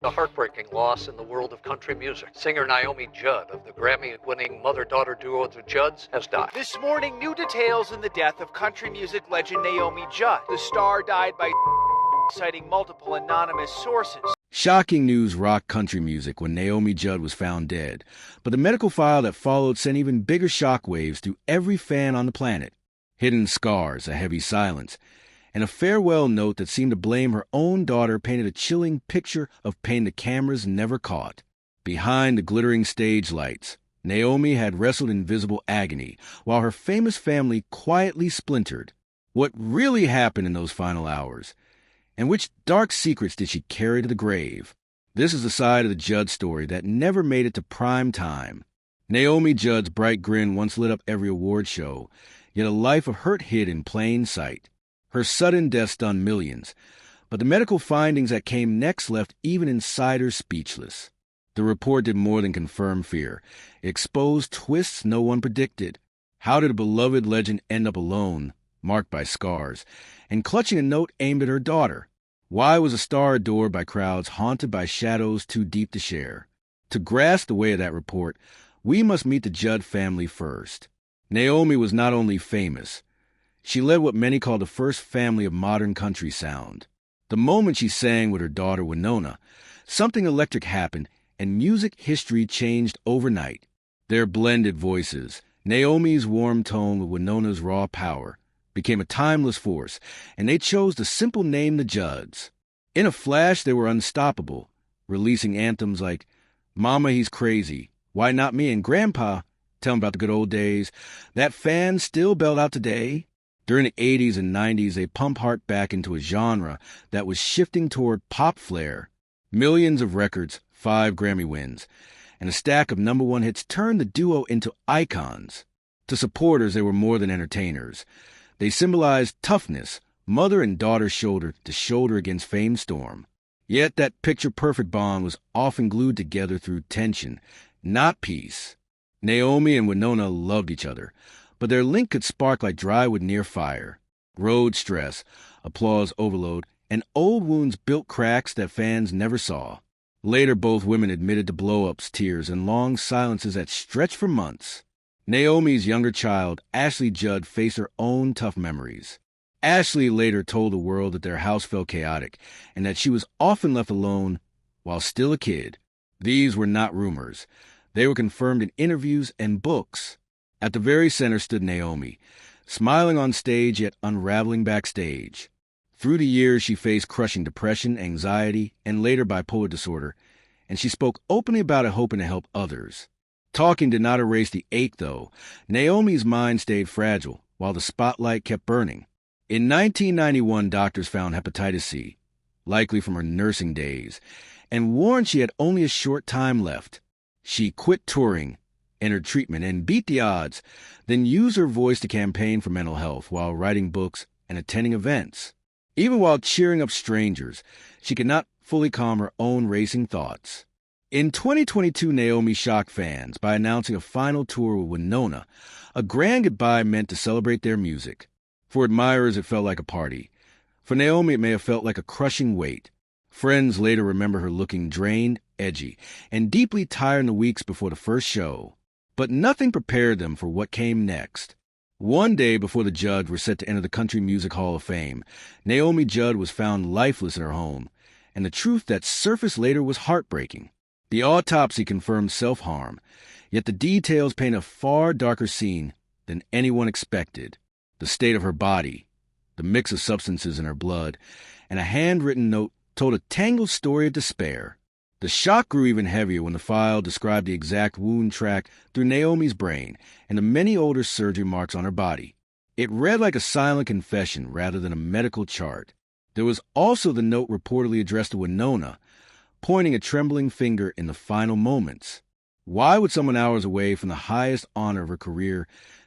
A heartbreaking loss in the world of country music. Singer Naomi Judd of the Grammy-winning mother-daughter duo The Judds has died. This morning, new details in the death of country music legend Naomi Judd. The star died by citing multiple anonymous sources. Shocking news rocked country music when Naomi Judd was found dead, but the medical file that followed sent even bigger shockwaves through every fan on the planet. Hidden scars, a heavy silence, and a farewell note that seemed to blame her own daughter painted a chilling picture of pain the cameras never caught. Behind the glittering stage lights, Naomi had wrestled in visible agony, while her famous family quietly splintered. What really happened in those final hours? And which dark secrets did she carry to the grave? This is the side of the Judd story that never made it to prime time. Naomi Judd's bright grin once lit up every award show, yet a life of hurt hid in plain sight. Her sudden death stunned millions, but the medical findings that came next left even insiders speechless. The report did more than confirm fear. It exposed twists no one predicted. How did a beloved legend end up alone, marked by scars, and clutching a note aimed at her daughter? Why was a star adored by crowds haunted by shadows too deep to share? To grasp the weight of that report, we must meet the Judd family first. Naomi was not only famous, she led what many call the first family of modern country sound. The moment she sang with her daughter Winona, something electric happened and music history changed overnight. Their blended voices, Naomi's warm tone with Winona's raw power, became a timeless force, and they chose the simple name the Judds. In a flash, they were unstoppable, releasing anthems like Mama, He's Crazy, Why Not Me, and Grandpa, Tell 'Em About the Good Old Days, that fans still belt out today. During the 80s and 90s, they pumped heart back into a genre that was shifting toward pop flair. Millions of records, 5 Grammy wins, and a stack of number one hits turned the duo into icons. To supporters, they were more than entertainers. They symbolized toughness, mother and daughter shoulder to shoulder against fame's storm. Yet that picture-perfect bond was often glued together through tension, not peace. Naomi and Winona loved each other, but their link could spark like dry wood near fire. Road stress, applause overload, and old wounds built cracks that fans never saw. Later, both women admitted to blow-ups, tears, and long silences that stretched for months. Naomi's younger child, Ashley Judd, faced her own tough memories. Ashley later told the world that their house felt chaotic and that she was often left alone while still a kid. These were not rumors. They were confirmed in interviews and books. At the very center stood Naomi, smiling on stage yet unraveling backstage. Through the years, she faced crushing depression, anxiety, and later bipolar disorder, and she spoke openly about it, hoping to help others. Talking did not erase the ache, though. Naomi's mind stayed fragile, while the spotlight kept burning. In 1991, doctors found hepatitis C, likely from her nursing days, and warned she had only a short time left. She quit touring, entered treatment, and beat the odds, then used her voice to campaign for mental health while writing books and attending events. Even while cheering up strangers, she could not fully calm her own racing thoughts. In 2022, Naomi shocked fans by announcing a final tour with Winona, a grand goodbye meant to celebrate their music. For admirers, it felt like a party. For Naomi, it may have felt like a crushing weight. Friends later remember her looking drained, edgy, and deeply tired in the weeks before the first show. But nothing prepared them for what came next. One day before the Judds were set to enter the Country Music Hall of Fame, Naomi Judd was found lifeless in her home, and the truth that surfaced later was heartbreaking. The autopsy confirmed self-harm, yet the details paint a far darker scene than anyone expected. The state of her body, the mix of substances in her blood, and a handwritten note told a tangled story of despair. The shock grew even heavier when the file described the exact wound track through Naomi's brain and the many older surgery marks on her body. It read like a silent confession rather than a medical chart. There was also the note reportedly addressed to Winona, pointing a trembling finger in the final moments. Why would someone hours away from the highest honor of her career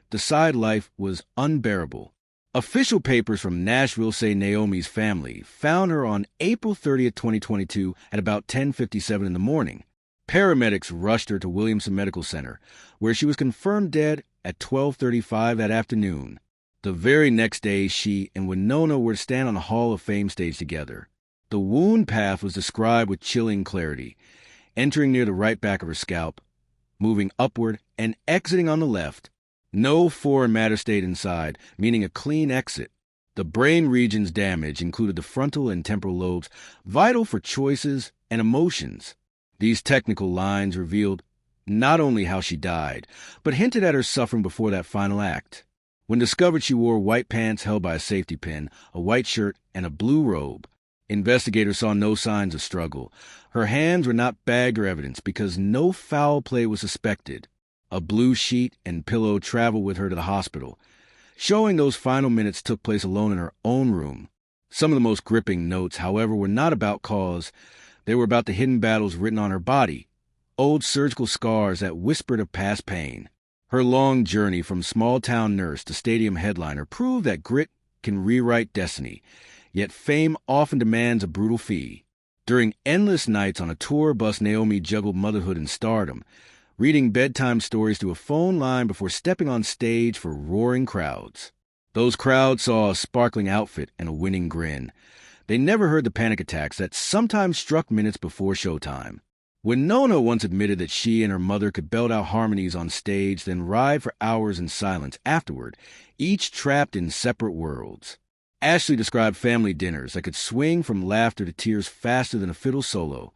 decide life was unbearable? Official papers from Nashville say Naomi's family found her on April 30th, 2022 at about 10:57 in the morning. Paramedics rushed her to Williamson Medical Center, where she was confirmed dead at 12:35 that afternoon. The very next day, she and Winona were to stand on the Hall of Fame stage together. The wound path was described with chilling clarity, entering near the right back of her scalp, moving upward, and exiting on the left. No foreign matter stayed inside, meaning a clean exit. The brain regions damaged included the frontal and temporal lobes, vital for choices and emotions. These technical lines revealed not only how she died, but hinted at her suffering before that final act. When discovered, she wore white pants held by a safety pin, a white shirt, and a blue robe. Investigators saw no signs of struggle. Her hands were not bagged or evidence because no foul play was suspected. A blue sheet and pillow traveled with her to the hospital, showing those final minutes took place alone in her own room. Some of the most gripping notes, however, were not about cause. They were about the hidden battles written on her body, old surgical scars that whispered of past pain. Her long journey from small-town nurse to stadium headliner proved that grit can rewrite destiny, yet fame often demands a brutal fee. During endless nights on a tour bus, Naomi juggled motherhood and stardom, reading bedtime stories to a phone line before stepping on stage for roaring crowds. Those crowds saw a sparkling outfit and a winning grin. They never heard the panic attacks that sometimes struck minutes before showtime. When Nona once admitted that she and her mother could belt out harmonies on stage, then ride for hours in silence afterward, each trapped in separate worlds. Ashley described family dinners that could swing from laughter to tears faster than a fiddle solo,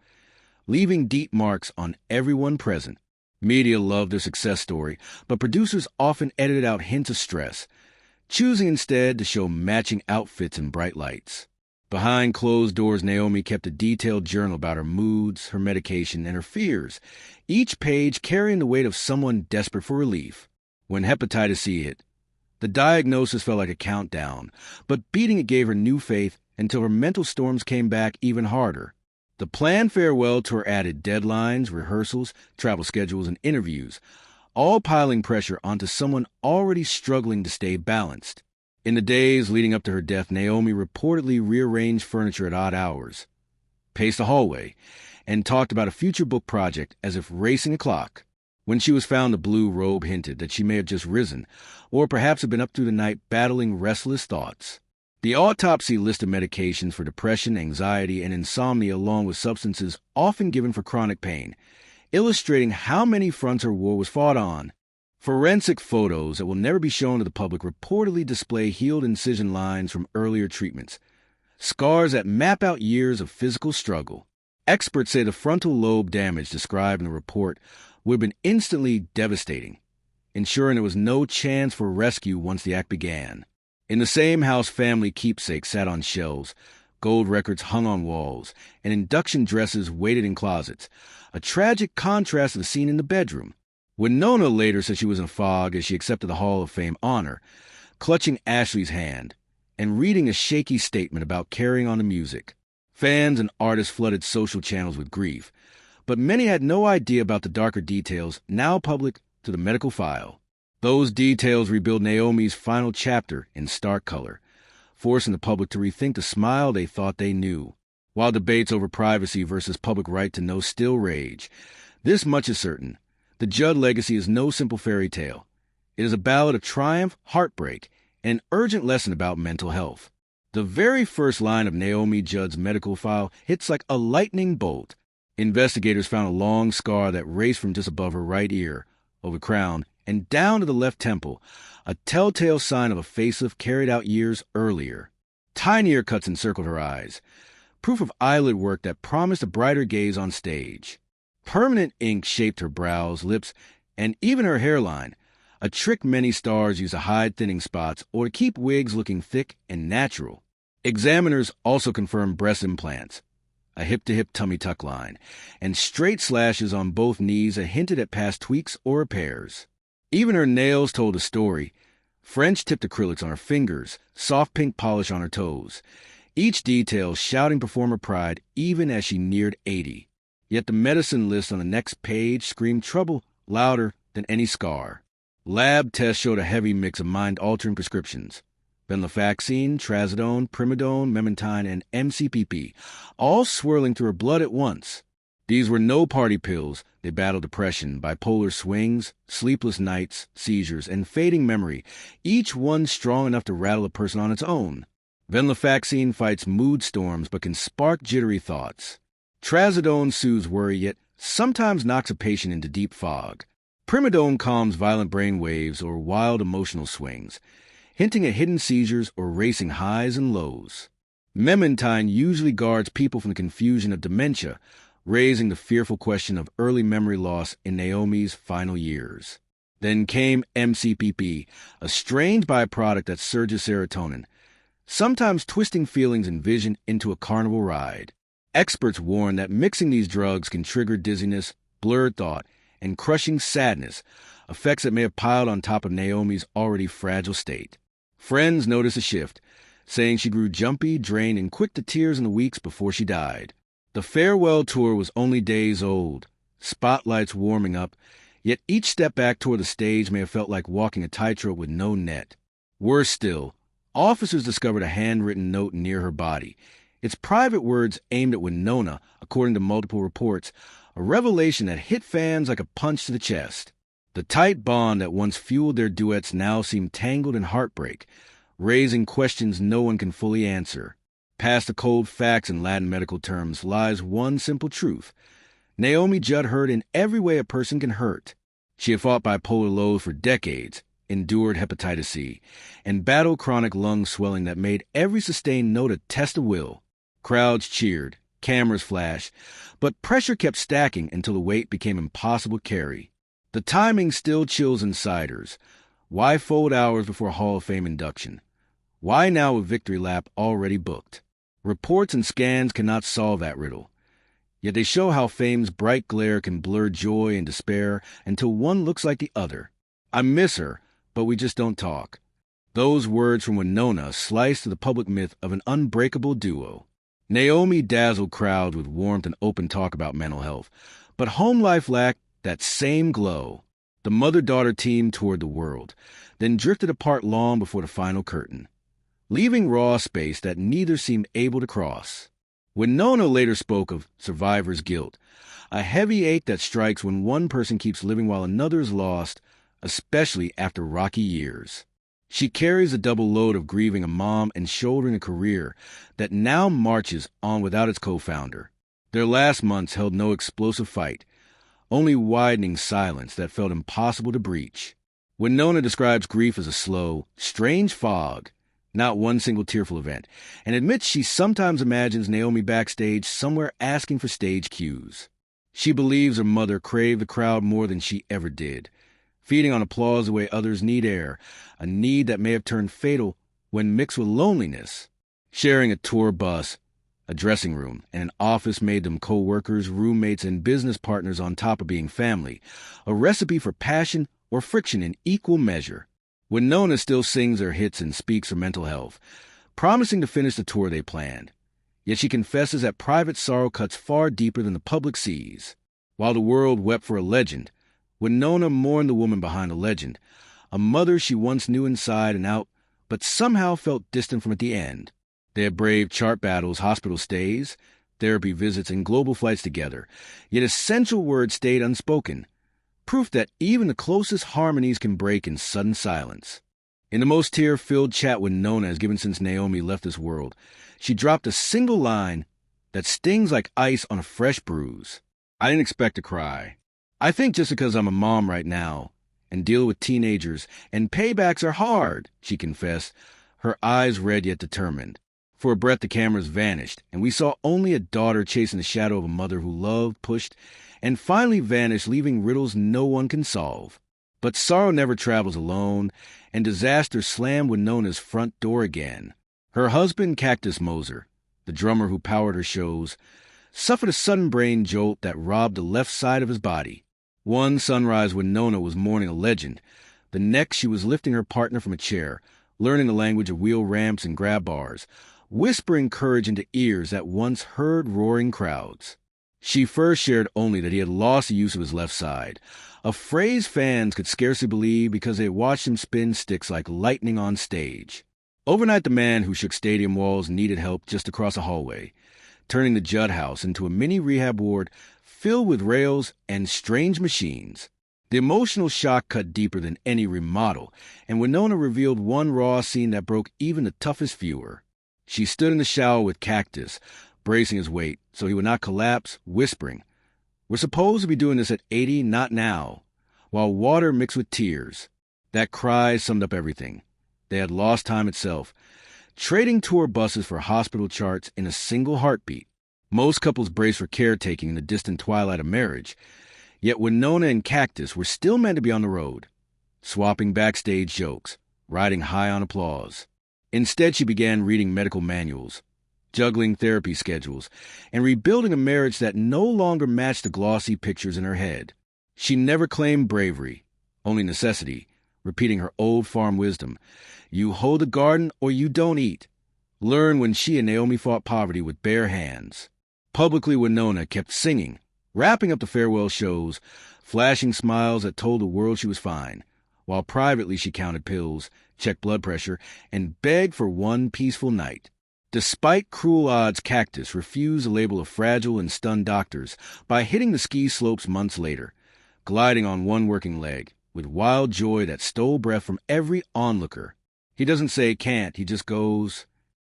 leaving deep marks on everyone present. Media loved their success story, but producers often edited out hints of stress, choosing instead to show matching outfits and bright lights. Behind closed doors, Naomi kept a detailed journal about her moods, her medication, and her fears, each page carrying the weight of someone desperate for relief. When hepatitis C hit, the diagnosis felt like a countdown, but beating it gave her new faith until her mental storms came back even harder. The planned farewell tour added deadlines, rehearsals, travel schedules, and interviews, all piling pressure onto someone already struggling to stay balanced. In the days leading up to her death, Naomi reportedly rearranged furniture at odd hours, paced the hallway, and talked about a future book project as if racing a clock. When she was found, the blue robe hinted that she may have just risen, or perhaps had been up through the night battling restless thoughts. The autopsy listed medications for depression, anxiety, and insomnia along with substances often given for chronic pain, illustrating how many fronts her war was fought on. Forensic photos that will never be shown to the public reportedly display healed incision lines from earlier treatments, scars that map out years of physical struggle. Experts say the frontal lobe damage described in the report would have been instantly devastating, ensuring there was no chance for rescue once the act began. In the same house, family keepsakes sat on shelves, gold records hung on walls, and induction dresses waited in closets, a tragic contrast to the scene in the bedroom. When Nona later said she was in a fog as she accepted the Hall of Fame honor, clutching Ashley's hand and reading a shaky statement about carrying on the music. Fans and artists flooded social channels with grief, but many had no idea about the darker details now public to the medical file. Those details rebuild Naomi's final chapter in stark color, forcing the public to rethink the smile they thought they knew. While debates over privacy versus public right to know still rage, this much is certain. The Judd legacy is no simple fairy tale. It is a ballad of triumph, heartbreak, and an urgent lesson about mental health. The very first line of Naomi Judd's medical file hits like a lightning bolt. Investigators found a long scar that raced from just above her right ear, over crown, and down to the left temple, a telltale sign of a facelift carried out years earlier. Tinier cuts encircled her eyes, proof of eyelid work that promised a brighter gaze on stage. Permanent ink shaped her brows, lips, and even her hairline, a trick many stars use to hide thinning spots or to keep wigs looking thick and natural. Examiners also confirmed breast implants, a hip-to-hip tummy tuck line, and straight slashes on both knees that hinted at past tweaks or repairs. Even her nails told a story. French-tipped acrylics on her fingers, soft pink polish on her toes, each detail shouting performer pride even as she neared 80. Yet the medicine list on the next page screamed trouble louder than any scar. Lab tests showed a heavy mix of mind-altering prescriptions. Venlafaxine, trazodone, primidone, memantine, and MCPP, all swirling through her blood at once. These were no party pills. They battled depression, bipolar swings, sleepless nights, seizures, and fading memory, each one strong enough to rattle a person on its own. Venlafaxine fights mood storms but can spark jittery thoughts. Trazodone soothes worry yet sometimes knocks a patient into deep fog. Primidone calms violent brain waves or wild emotional swings, hinting at hidden seizures or racing highs and lows. Memantine usually guards people from the confusion of dementia, raising the fearful question of early memory loss in Naomi's final years. Then came MCPP, a strange byproduct that surges serotonin, sometimes twisting feelings and vision into a carnival ride. Experts warn that mixing these drugs can trigger dizziness, blurred thought, and crushing sadness, effects that may have piled on top of Naomi's already fragile state. Friends notice a shift, saying she grew jumpy, drained, and quick to tears in the weeks before she died. The farewell tour was only days old, spotlights warming up, yet each step back toward the stage may have felt like walking a tightrope with no net. Worse still, officers discovered a handwritten note near her body, its private words aimed at Winona, according to multiple reports, a revelation that hit fans like a punch to the chest. The tight bond that once fueled their duets now seemed tangled in heartbreak, raising questions no one can fully answer. Past the cold facts and Latin medical terms lies one simple truth. Naomi Judd hurt in every way a person can hurt. She had fought bipolar lows for decades, endured hepatitis C, and battled chronic lung swelling that made every sustained note a test of will. Crowds cheered, cameras flashed, but pressure kept stacking until the weight became impossible to carry. The timing still chills insiders. Why fold hours before Hall of Fame induction? Why now with victory lap already booked? Reports and scans cannot solve that riddle. Yet they show how fame's bright glare can blur joy and despair until one looks like the other. I miss her, but we just don't talk. Those words from Winona slice to the public myth of an unbreakable duo. Naomi dazzled crowds with warmth and open talk about mental health, but home life lacked that same glow. The mother-daughter team toured the world, then drifted apart long before the final curtain, leaving raw space that neither seemed able to cross. Winona later spoke of survivor's guilt, a heavy ache that strikes when one person keeps living while another is lost, especially after rocky years. She carries a double load of grieving a mom and shouldering a career that now marches on without its co-founder. Their last months held no explosive fight, only widening silence that felt impossible to breach. Winona describes grief as a slow, strange fog, not one single tearful event, and admits she sometimes imagines Naomi backstage somewhere asking for stage cues. She believes her mother craved the crowd more than she ever did, feeding on applause the way others need air, a need that may have turned fatal when mixed with loneliness. Sharing a tour bus, a dressing room, and an office made them co-workers, roommates, and business partners on top of being family, a recipe for passion or friction in equal measure. Winona still sings her hits and speaks her mental health, promising to finish the tour they planned. Yet she confesses that private sorrow cuts far deeper than the public sees. While the world wept for a legend, Winona mourned the woman behind the legend, a mother she once knew inside and out, but somehow felt distant from at the end. They had braved chart battles, hospital stays, therapy visits, and global flights together, yet essential words stayed unspoken, proof that even the closest harmonies can break in sudden silence. In the most tear-filled chat Winona has given since Naomi left this world, she dropped a single line that stings like ice on a fresh bruise. I didn't expect to cry. I think just because I'm a mom right now and deal with teenagers, and paybacks are hard, she confessed, her eyes red yet determined. For a breath, the cameras vanished, and we saw only a daughter chasing the shadow of a mother who loved, pushed, and finally vanished, leaving riddles no one can solve. But sorrow never travels alone, and disaster slammed Winona's front door again. Her husband, Cactus Moser, the drummer who powered her shows, suffered a sudden brain jolt that robbed the left side of his body. One sunrise, Winona was mourning a legend. The next, she was lifting her partner from a chair, learning the language of wheel ramps and grab bars, whispering courage into ears that once heard roaring crowds. She first shared only that he had lost the use of his left side, a phrase fans could scarcely believe because they had watched him spin sticks like lightning on stage. Overnight, the man who shook stadium walls needed help just across a hallway, turning the Judd house into a mini rehab ward filled with rails and strange machines. The emotional shock cut deeper than any remodel, and Winona revealed one raw scene that broke even the toughest viewer. She stood in the shower with Cactus, bracing his weight so he would not collapse, whispering, "We're supposed to be doing this at 80, not now," while water mixed with tears. That cry summed up everything. They had lost time itself, trading tour buses for hospital charts in a single heartbeat. Most couples brace for caretaking in the distant twilight of marriage, yet Winona and Cactus were still meant to be on the road, swapping backstage jokes, riding high on applause. Instead, she began reading medical manuals, juggling therapy schedules, and rebuilding a marriage that no longer matched the glossy pictures in her head. She never claimed bravery, only necessity, repeating her old farm wisdom: "You hoe the garden or you don't eat," learned when she and Naomi fought poverty with bare hands. Publicly, Winona kept singing, wrapping up the farewell shows, flashing smiles that told the world she was fine, while privately she counted pills, checked blood pressure, and begged for one peaceful night. Despite cruel odds, Cactus refused the label of fragile and stunned doctors by hitting the ski slopes months later, gliding on one working leg, with wild joy that stole breath from every onlooker. He doesn't say can't, he just goes.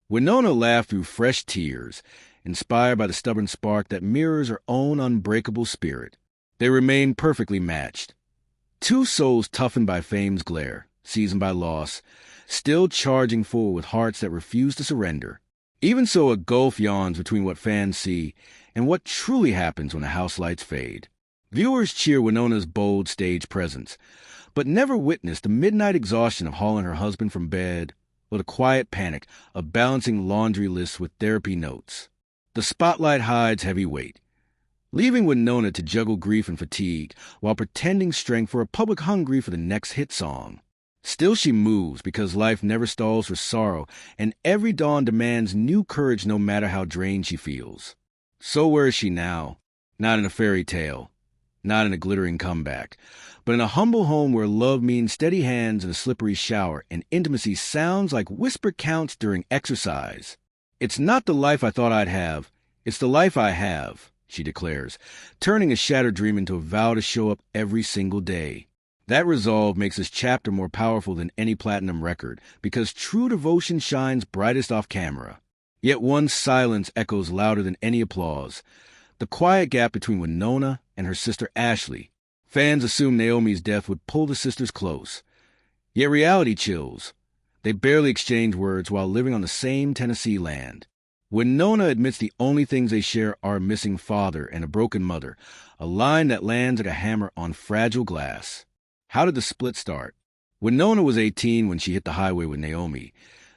Winona laughed through fresh tears, inspired by the stubborn spark that mirrors her own unbreakable spirit. They remained perfectly matched. Two souls toughened by fame's glare, seasoned by loss, still charging forward with hearts that refuse to surrender. Even so, a gulf yawns between what fans see and what truly happens when the house lights fade. Viewers cheer Winona's bold stage presence, but never witness the midnight exhaustion of hauling her husband from bed, or the quiet panic of balancing laundry lists with therapy notes. The spotlight hides heavy weight, leaving Winona to juggle grief and fatigue while pretending strength for a public hungry for the next hit song. Still she moves because life never stalls for sorrow, and every dawn demands new courage no matter how drained she feels. So where is she now? Not in a fairy tale, not in a glittering comeback, but in a humble home where love means steady hands in a slippery shower and intimacy sounds like whisper counts during exercise. "It's not the life I thought I'd have, it's the life I have," she declares, turning a shattered dream into a vow to show up every single day. That resolve makes this chapter more powerful than any platinum record, because true devotion shines brightest off camera. Yet one silence echoes louder than any applause: the quiet gap between Winona and her sister Ashley. Fans assume Naomi's death would pull the sisters close. Yet reality chills. They barely exchange words while living on the same Tennessee land. Winona admits the only things they share are a missing father and a broken mother, a line that lands like a hammer on fragile glass. How did the split start? Winona was 18 when she hit the highway with Naomi,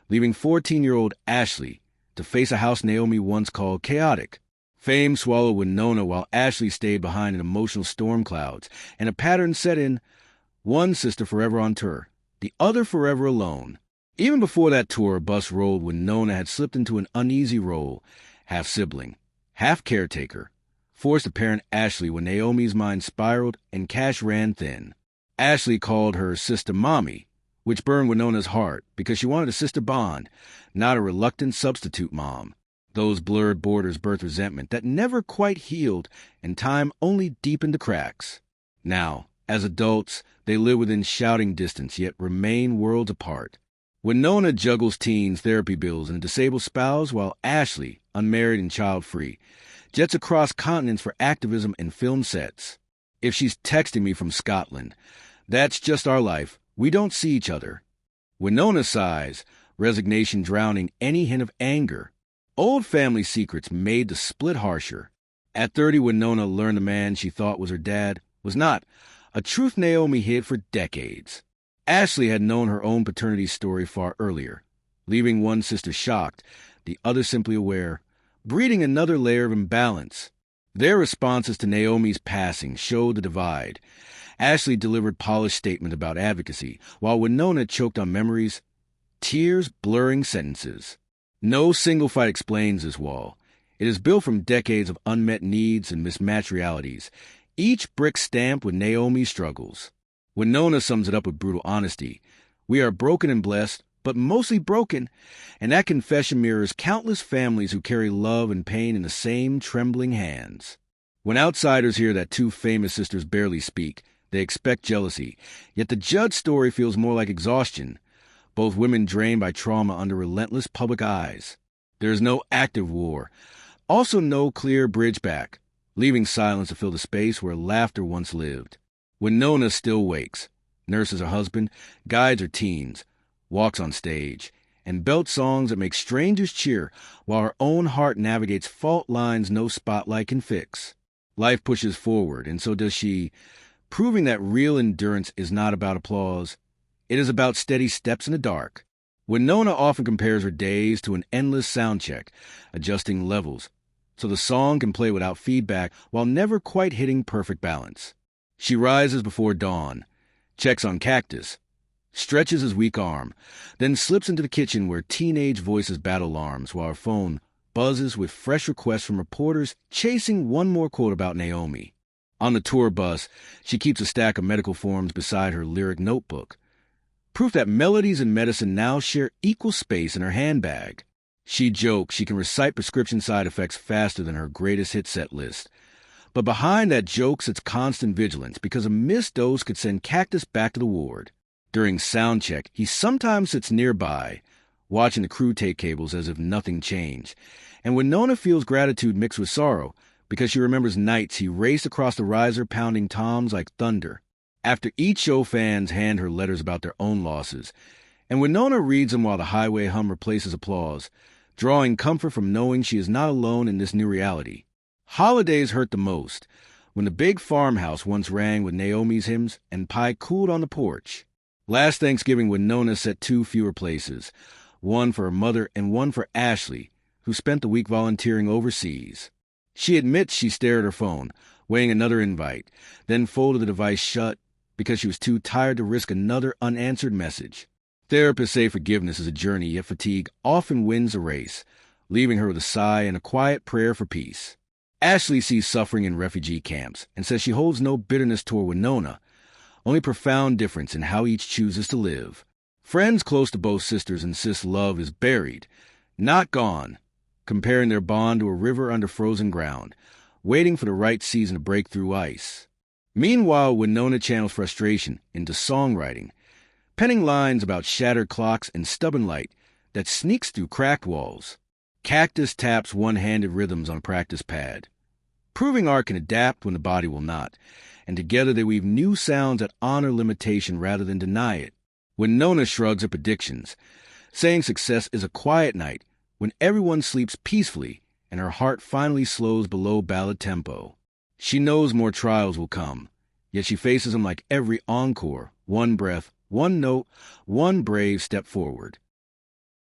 leaving 14-year-old Ashley to face a house Naomi once called chaotic. Fame swallowed Winona while Ashley stayed behind in emotional storm clouds, and a pattern set in: one sister forever on tour, the other forever alone. Even before that tour bus rolled, Winona had slipped into an uneasy role, half sibling, half caretaker, forced to parent Ashley when Naomi's mind spiraled and cash ran thin. Ashley called her sister Mommy, which burned Winona's heart because she wanted a sister bond, not a reluctant substitute mom. Those blurred borders birthed resentment that never quite healed, and time only deepened the cracks. Now, as adults, they live within shouting distance, yet remain worlds apart. Winona juggles teens' therapy bills and a disabled spouse, while Ashley, unmarried and child-free, jets across continents for activism and film sets. If she's texting me from Scotland, that's just our life. We don't see each other. Winona sighs, resignation drowning any hint of anger. Old family secrets made the split harsher. At 30, Winona learned the man she thought was her dad was not, a truth Naomi hid for decades. Ashley had known her own paternity story far earlier, leaving one sister shocked, the other simply aware, breeding another layer of imbalance. Their responses to Naomi's passing showed the divide. Ashley delivered polished statements about advocacy, while Winona choked on memories, tears blurring sentences. No single fight explains this wall. It is built from decades of unmet needs and mismatched realities, each brick stamped with Naomi's struggles. Winona sums it up with brutal honesty. "We are broken and blessed, but mostly broken," and that confession mirrors countless families who carry love and pain in the same trembling hands. When outsiders hear that two famous sisters barely speak, they expect jealousy, yet the Judd story feels more like exhaustion. Both women drained by trauma under relentless public eyes. There is no active war. Also no clear bridge back, leaving silence to fill the space where laughter once lived. Winona still wakes, nurses her husband, guides her teens, walks on stage, and belts songs that make strangers cheer while her own heart navigates fault lines no spotlight can fix. Life pushes forward, and so does she, proving that real endurance is not about applause. It is about steady steps in the dark. Winona often compares her days to an endless sound check, adjusting levels, so the song can play without feedback while never quite hitting perfect balance. She rises before dawn, checks on Cactus, stretches his weak arm, then slips into the kitchen where teenage voices battle alarms while her phone buzzes with fresh requests from reporters chasing one more quote about Naomi. On the tour bus, she keeps a stack of medical forms beside her lyric notebook, proof that melodies and medicine now share equal space in her handbag. She jokes she can recite prescription side effects faster than her greatest hit set list. But behind that joke sits constant vigilance because a missed dose could send Cactus back to the ward. During sound check, he sometimes sits nearby, watching the crew take cables as if nothing changed. And Winona feels gratitude mixed with sorrow because she remembers nights he raced across the riser pounding toms like thunder. After each show, fans hand her letters about their own losses, and Winona reads them while the highway hum replaces applause, drawing comfort from knowing she is not alone in this new reality. Holidays hurt the most, when the big farmhouse once rang with Naomi's hymns and pie cooled on the porch. Last Thanksgiving, Winona set 2 fewer places, one for her mother and one for Ashley, who spent the week volunteering overseas. She admits she stared at her phone, weighing another invite, then folded the device shut because she was too tired to risk another unanswered message. Therapists say forgiveness is a journey, yet fatigue often wins the race, leaving her with a sigh and a quiet prayer for peace. Ashley sees suffering in refugee camps and says she holds no bitterness toward Winona, only profound difference in how each chooses to live. Friends close to both sisters insist love is buried, not gone, comparing their bond to a river under frozen ground, waiting for the right season to break through ice. Meanwhile, Winona channels frustration into songwriting, penning lines about shattered clocks and stubborn light that sneaks through cracked walls. Cactus taps one-handed rhythms on a practice pad, proving art can adapt when the body will not, and together they weave new sounds that honor limitation rather than deny it. Winona shrugs her predictions, saying success is a quiet night when everyone sleeps peacefully and her heart finally slows below ballad tempo. She knows more trials will come, yet she faces them like every encore, one breath, one note, one brave step forward.